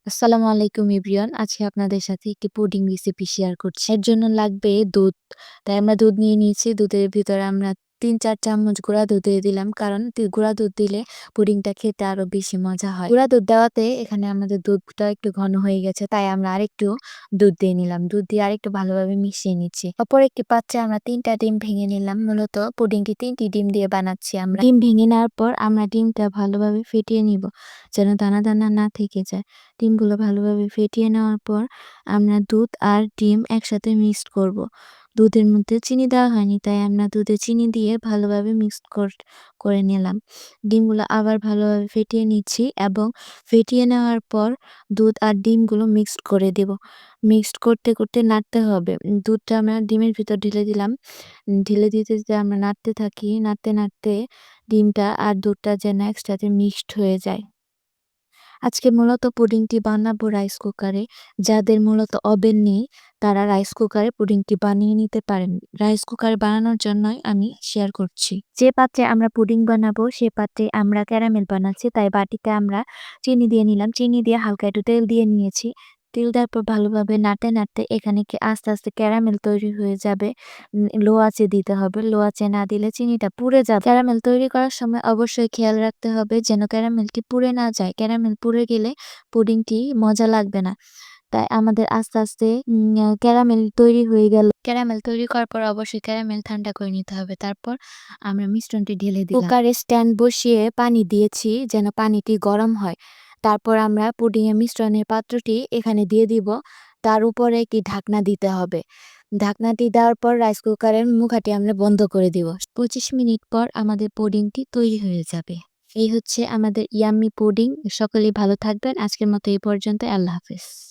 আসসালামু আলাইকুম এভরিওয়ান। আজকে আপনাদের সাথে একটি পুডিং রেসিপি শেয়ার করছি। এর জন্য লাগবে দুধ। তাই আমরা দুধ নিয়ে নিয়েছি। দুধের ভিতরে আমরা ৩-৪ চামচ গুঁড়া দুধ দিয়ে দিলাম। কারণ গুঁড়া দুধ দিলে পুডিংটা খেতে আরো বেশি মজা হয়। গুঁড়া দুধ দেওয়াতে এখানে আমাদের দুধটা একটু ঘন হয়ে গেছে। তাই আমরা আরেকটু দুধ দিয়ে নিলাম। দুধ দিয়ে আরেকটু ভালোভাবে মিশিয়ে নিচ্ছি। অপর একটি পাত্রে আমরা ৩ টা ডিম ভেঙে নিলাম। মূলত পুডিংটি ৩ টি ডিম দিয়ে বানাচ্ছি আমরা। ডিম ভেঙে নেওয়ার পর আমরা ডিমটা ভালোভাবে ফেটিয়ে নিব। যেন দানা, দানা না থেকে যায়। ডিমগুলো ভালোভাবে ফেটিয়ে নেওয়ার পর আমরা দুধ আর ডিম একসাথে মিক্সড করব। দুধের মধ্যে চিনি দেওয়া হয়নি, তাই আমরা দুধে চিনি দিয়ে ভালোভাবে মিক্সড করে নিলাম। ডিমগুলো আবার ভালোভাবে ফেটিয়ে নিচ্ছি এবং ফেটিয়ে নেওয়ার পর দুধ আর ডিমগুলো মিক্সড করে দেব। মিক্সড করতে, করতে নাড়তে হবে। দুধটা আমরা ডিমের ভিতর ঢেলে দিলাম। ঢেলে দিতে, দিতে আমরা নাড়তে থাকি। নাড়তে, নাড়তে ডিমটা আর দুধটা যেন একসাথে মিক্সড হয়ে যায়। আজকে মূলত পুডিংটি বানাবো রাইস কুকারে। যাদের মূলত ওভেন নেই তারা রাইস কুকারে পুডিংটি বানিয়ে নিতে পারেন। রাইস কুকারে বানানোর জন্যই আমি শেয়ার করছি। যে পাত্রে আমরা পুডিং বানাবো সে পাত্রে আমরা ক্যারামেল বানাচ্ছি, তাই বাটিতে আমরা চিনি দিয়ে নিলাম। চিনি দিয়ে হালকা একটু তেল দিয়ে নিয়েছি। তেল দেওয়ার পর ভালোভাবে নাড়তে, নাড়তে এখানে আস্তে, আস্তে ক্যারামেল তৈরি হয়ে যাবে। লো আঁচে দিতে হবে। লো আঁচে না দিলে চিনিটা পুড়ে যাবে। ক্যারামেল তৈরি করার সময় অবশ্যই খেয়াল রাখতে হবে যেন ক্যারামেলটি পুড়ে না যায়। ক্যারামেল পুড়ে গেলে পুডিংটি মজা লাগবে না। তাই আমাদের আস্তে, আস্তে ক্যারামেল তৈরি হয়ে গেল। ক্যারামেল তৈরি করার পর অবশ্যই ক্যারামেল ঠান্ডা করে নিতে হবে। তারপর আমরা মিশ্রণটি ঢেলে দিলাম। কুকারে স্ট্যান্ড বসিয়ে পানি দিয়েছি যেন পানিটি গরম হয়। তারপর আমরা পুডিংয়ের মিশ্রণের পাত্রটি এখানে দিয়ে দিব। তার উপরে একটি ঢাকনা দিতে হবে। ঢাকনাটি দেওয়ার পর রাইস কুকারের মুখাটি আমরা বন্ধ করে দিব। ২৫ মিনিট পর আমাদের পুডিংটি তৈরি হয়ে যাবে। এই হচ্ছে আমাদের ইয়াম্মি পুডিং। সকলেই ভালো থাকবেন। আজকের মতো এই পর্যন্ত। আল্লাহ হাফেজ।